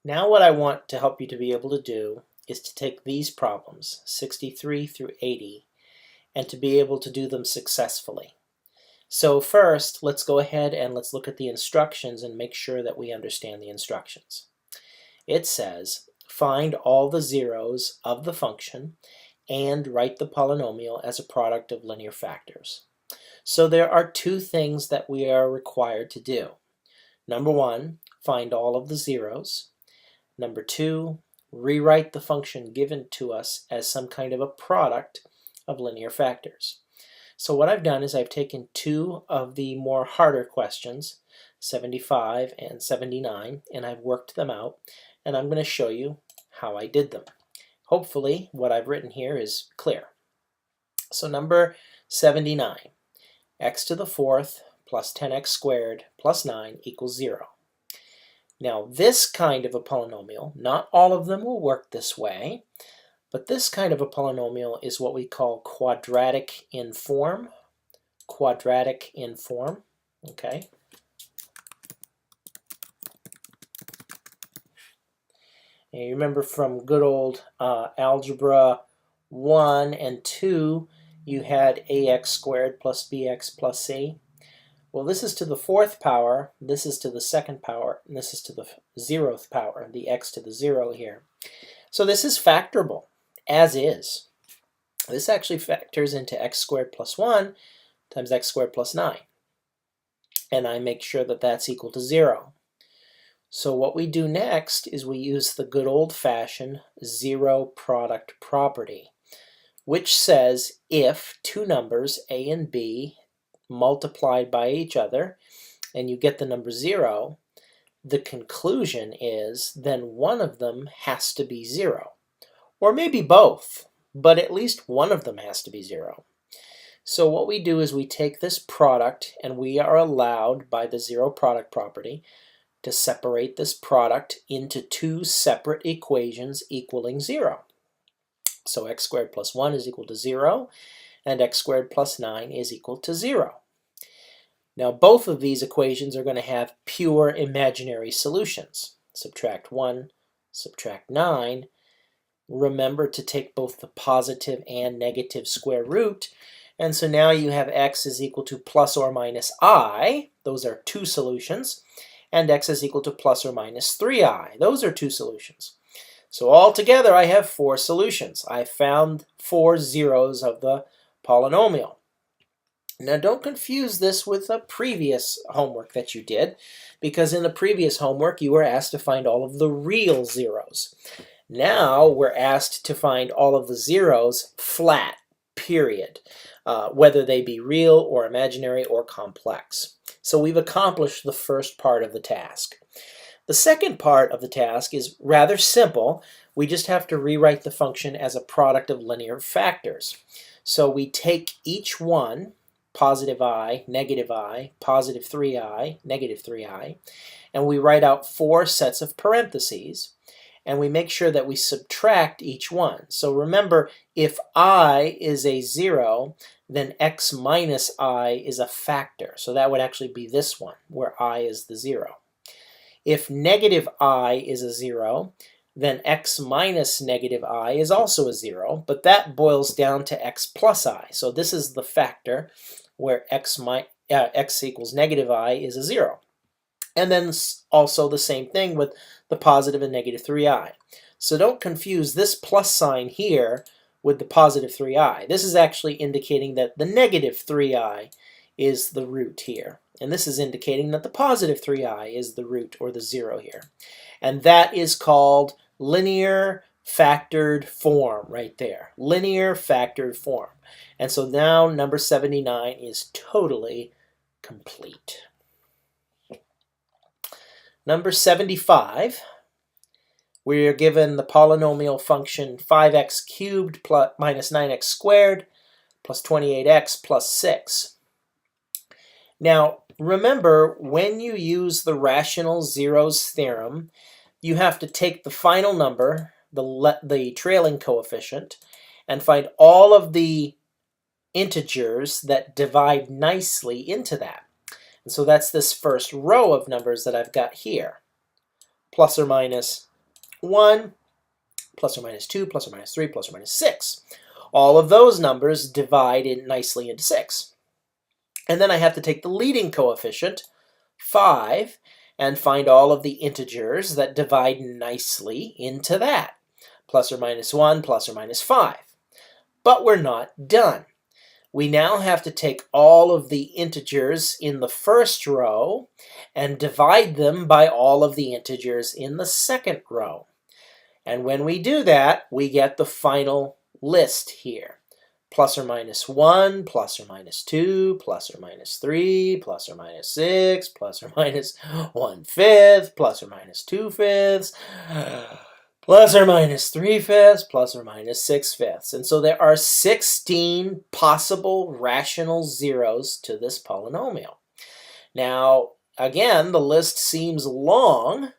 Now what I want to help you to be able to do is to take these problems, 63 through 80, and to be able to do them successfully. So first, let's go ahead and let's look at the instructions and make sure that we understand the instructions. It says, find all the zeros of the function and write the polynomial as a product of linear factors. So there are two things that we are required to do. Number one, find all of the zeros. Number two, rewrite the function given to us as some kind of a product of linear factors. So what I've done is I've taken two of the more harder questions, 75 and 79, and I've worked them out, and I'm going to show you how I did them. Hopefully what I've written here is clear. So number 79, x to the fourth plus 10x squared plus 9 equals 0. Now this kind of a polynomial, not all of them will work this way, but this kind of a polynomial is what we call quadratic in form. Quadratic in form, okay? And you remember from good old algebra 1 and 2, you had ax squared plus bx plus c. Well, this is to the fourth power, this is to the second power, and this is to the 0th power, the x to the 0 here. So this is factorable, as is. This actually factors into x squared plus 1 times x squared plus 9. And I make sure that that's equal to 0. So what we do next is we use the good old-fashioned zero product property, which says if two numbers, a and b, multiplied by each other, and you get the number 0, the conclusion is then one of them has to be 0. Or maybe both, but at least one of them has to be 0. So what we do is we take this product, and we are allowed by the zero product property to separate this product into two separate equations equaling 0. So x squared plus 1 is equal to 0, and x squared plus 9 is equal to 0. Now both of these equations are going to have pure imaginary solutions. Subtract 1, subtract 9. Remember to take both the positive and negative square root. And so now you have x is equal to plus or minus I. Those are two solutions. And x is equal to plus or minus 3i. Those are two solutions. So altogether I have 4 solutions. I found 4 zeros of the polynomial. Now don't confuse this with the previous homework that you did, because in the previous homework you were asked to find all of the real zeros. Now we're asked to find all of the zeros flat, period, whether they be real or imaginary or complex. So we've accomplished the first part of the task. The second part of the task is rather simple. We just have to rewrite the function as a product of linear factors. So we take each one, positive I, positive 3i, negative 3i, and we write out 4 sets of parentheses, and we make sure that we subtract each one. So remember, if I is a 0, then x minus I is a factor. So that would actually be this one, where I is the 0. If negative I is a 0, then x minus negative I is also a 0, but that boils down to x plus I. So this is the factor where x equals negative I is a 0. And then also the same thing with the positive and negative 3i. So don't confuse this plus sign here with the positive 3i. This is actually indicating that the negative 3i is the root here. And this is indicating that the positive 3i is the root or the 0 here. And that is called linear factored form right there. Linear factored form. And so now number 79 is totally complete. Number 75, we are given the polynomial function 5x cubed plus minus 9x squared plus 28x plus 6. Now, remember, when you use the rational zeros theorem, you have to take the final number, the trailing coefficient, and find all of the integers that divide nicely into that. And so that's this first row of numbers that I've got here. Plus or minus 1, plus or minus 2, plus or minus 3, plus or minus 6. All of those numbers divide nicely into 6. And then I have to take the leading coefficient, 5, and find all of the integers that divide nicely into that, plus or minus 1, plus or minus 5. But we're not done. We now have to take all of the integers in the first row and divide them by all of the integers in the second row. And when we do that, we get the final list here. Plus or minus 1, plus or minus 2, plus or minus 3, plus or minus 6, plus or minus 1/5, plus or minus 2/5, plus or minus 3/5, plus or minus 6/5. And so there are 16 possible rational zeros to this polynomial. Now, again, the list seems long,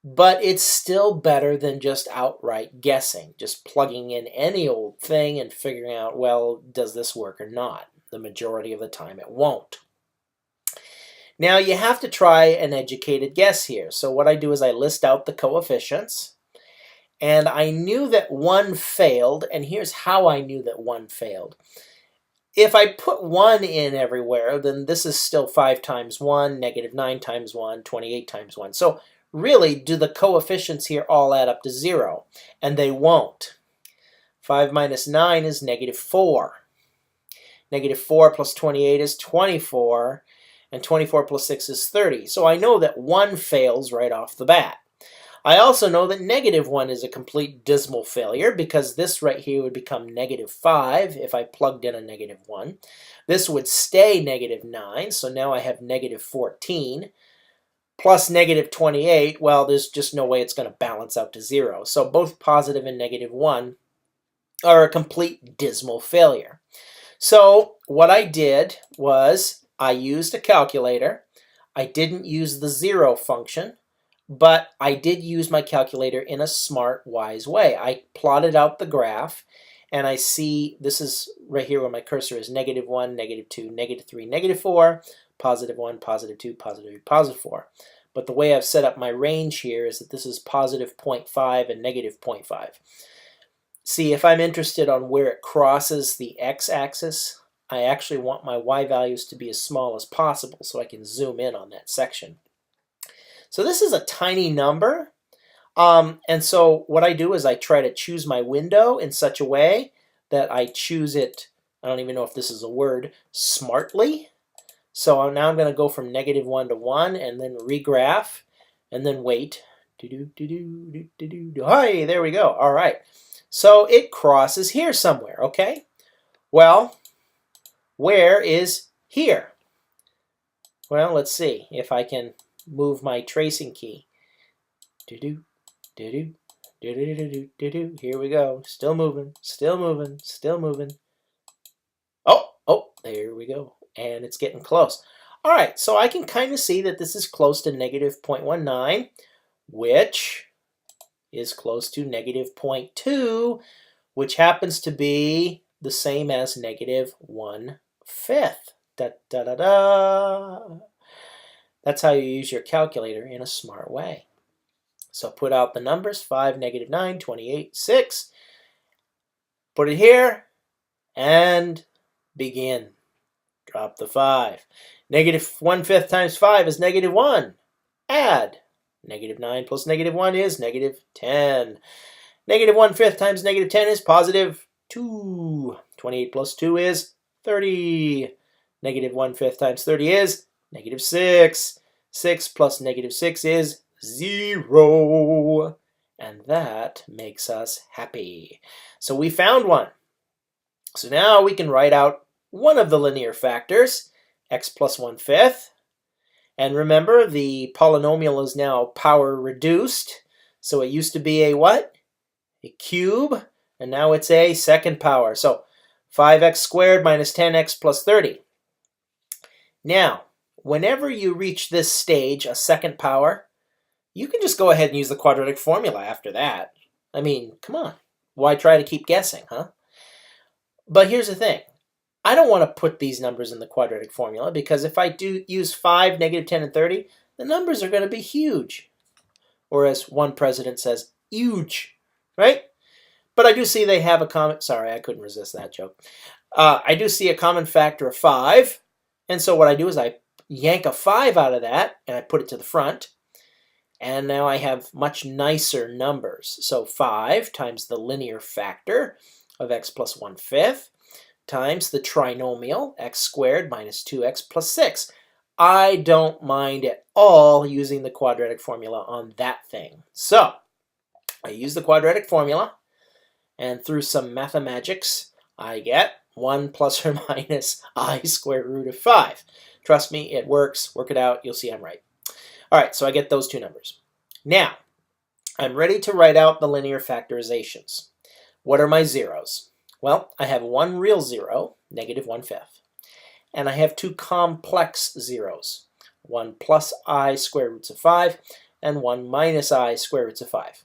but it's still better than just outright guessing, just plugging in any old thing and figuring out, well, does this work or not? The majority of the time it won't. Now you have to try an educated guess here. So what I do is I list out the coefficients, and I knew that 1 failed, and here's how I knew that 1 failed. If I put 1 in everywhere, then this is still 5 times 1, negative 9 times 1, 28 times 1. So really, do the coefficients here all add up to 0? And they won't. 5 minus 9 is negative 4. Negative 4 plus 28 is 24. And 24 plus 6 is 30. So I know that 1 fails right off the bat. I also know that negative 1 is a complete dismal failure because this right here would become negative 5 if I plugged in a negative 1. This would stay negative 9, so now I have negative 14. Plus negative 28, well, there's just no way it's going to balance out to 0. So both positive and negative 1 are a complete dismal failure. So what I did was I used a calculator. I didn't use the 0 function, but I did use my calculator in a smart, wise way. I plotted out the graph, and I see this is right here where my cursor is, negative 1, negative 2, negative 3, negative 4, positive 1, positive 2, positive 3, positive 4. But the way I've set up my range here is that this is positive 0.5 and negative 0.5. See, if I'm interested on where it crosses the x-axis, I actually want my y values to be as small as possible so I can zoom in on that section. So this is a tiny number, and so what I do is I try to choose my window in such a way that I choose it, I don't even know if this is a word, smartly. So now I'm going to go from negative 1 to 1 and then regraph and then wait. Hi, there we go. All right. So it crosses here somewhere, okay? Well, where is here? Well, let's see if I can move my tracing key. Here we go. Still moving, still moving, still moving. Oh, there we go. And it's getting close. All right, so I can kind of see that this is close to negative 0.19, which is close to negative 0.2, which happens to be the same as negative 1/5. Da, da, da, da. That's how you use your calculator in a smart way. So put out the numbers, 5, negative 9, 28, 6. Put it here, and begin. Drop the 5. Negative 1/5 times 5 is negative 1. Add. Negative 9 plus negative 1 is negative 10. Negative 1/5 times negative 10 is positive 2. 28 plus 2 is 30. Negative 1/5 times 30 is negative 6. 6 plus negative 6 is 0. And that makes us happy. So we found one. So now we can write out one of the linear factors, x plus 1/5. And remember, the polynomial is now power reduced. So it used to be a what? A cube. And now it's a second power. So 5x squared minus 10x plus 30. Now, whenever you reach this stage, a second power, you can just go ahead and use the quadratic formula after that. I mean, come on. Why try to keep guessing, huh? But here's the thing. I don't want to put these numbers in the quadratic formula because if I do use 5, negative 10, and 30, the numbers are going to be huge. or as one president says, huge, right? But I do see they have a common, sorry, I couldn't resist that joke. I do see a common factor of 5, and so what I do is I yank a 5 out of that, and I put it to the front, and now I have much nicer numbers. So 5 times the linear factor of x plus 1/5 times the trinomial x squared minus 2x plus 6. I don't mind at all using the quadratic formula on that thing. So I use the quadratic formula, and through some mathemagics, I get 1 plus or minus I square root of 5. Trust me, it works. Work it out. You'll see I'm right. All right, so I get those two numbers. Now, I'm ready to write out the linear factorizations. What are my zeros? Well, I have one real zero, negative 1/5, and I have two complex zeros, one plus I square roots of 5 and one minus I square roots of 5.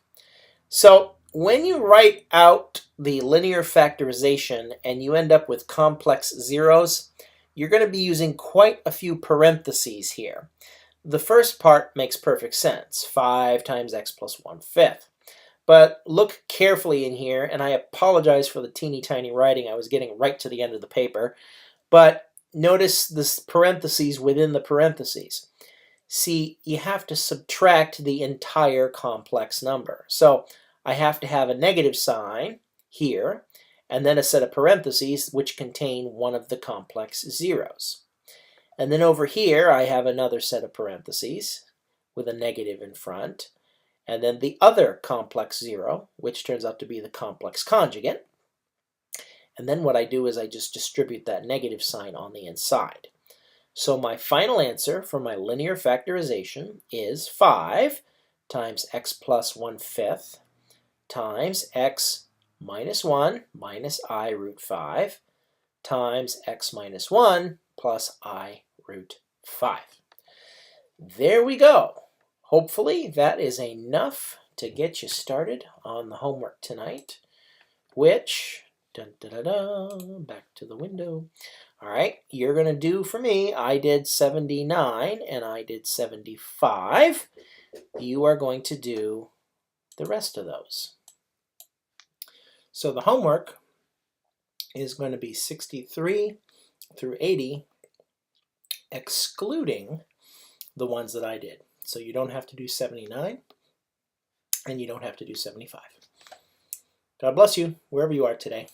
So when you write out the linear factorization and you end up with complex zeros, you're going to be using quite a few parentheses here. The first part makes perfect sense, 5 times x plus 1/5. But look carefully in here, and I apologize for the teeny tiny writing. I was getting right to the end of the paper. But notice this parentheses within the parentheses. See, you have to subtract the entire complex number. So I have to have a negative sign here, and then a set of parentheses which contain one of the complex zeros. And then over here, I have another set of parentheses with a negative in front, and then the other complex zero, which turns out to be the complex conjugate. And then what I do is I just distribute that negative sign on the inside. So my final answer for my linear factorization is 5 times x plus 1/5 times x minus 1 minus I root 5 times x minus 1 plus I root 5. There we go. Hopefully that is enough to get you started on the homework tonight, which, back to the window. All right, you're going to do for me, I did 79 and I did 75. You are going to do the rest of those. So the homework is going to be 63 through 80, excluding the ones that I did. So you don't have to do 79, and you don't have to do 75. God bless you, wherever you are today.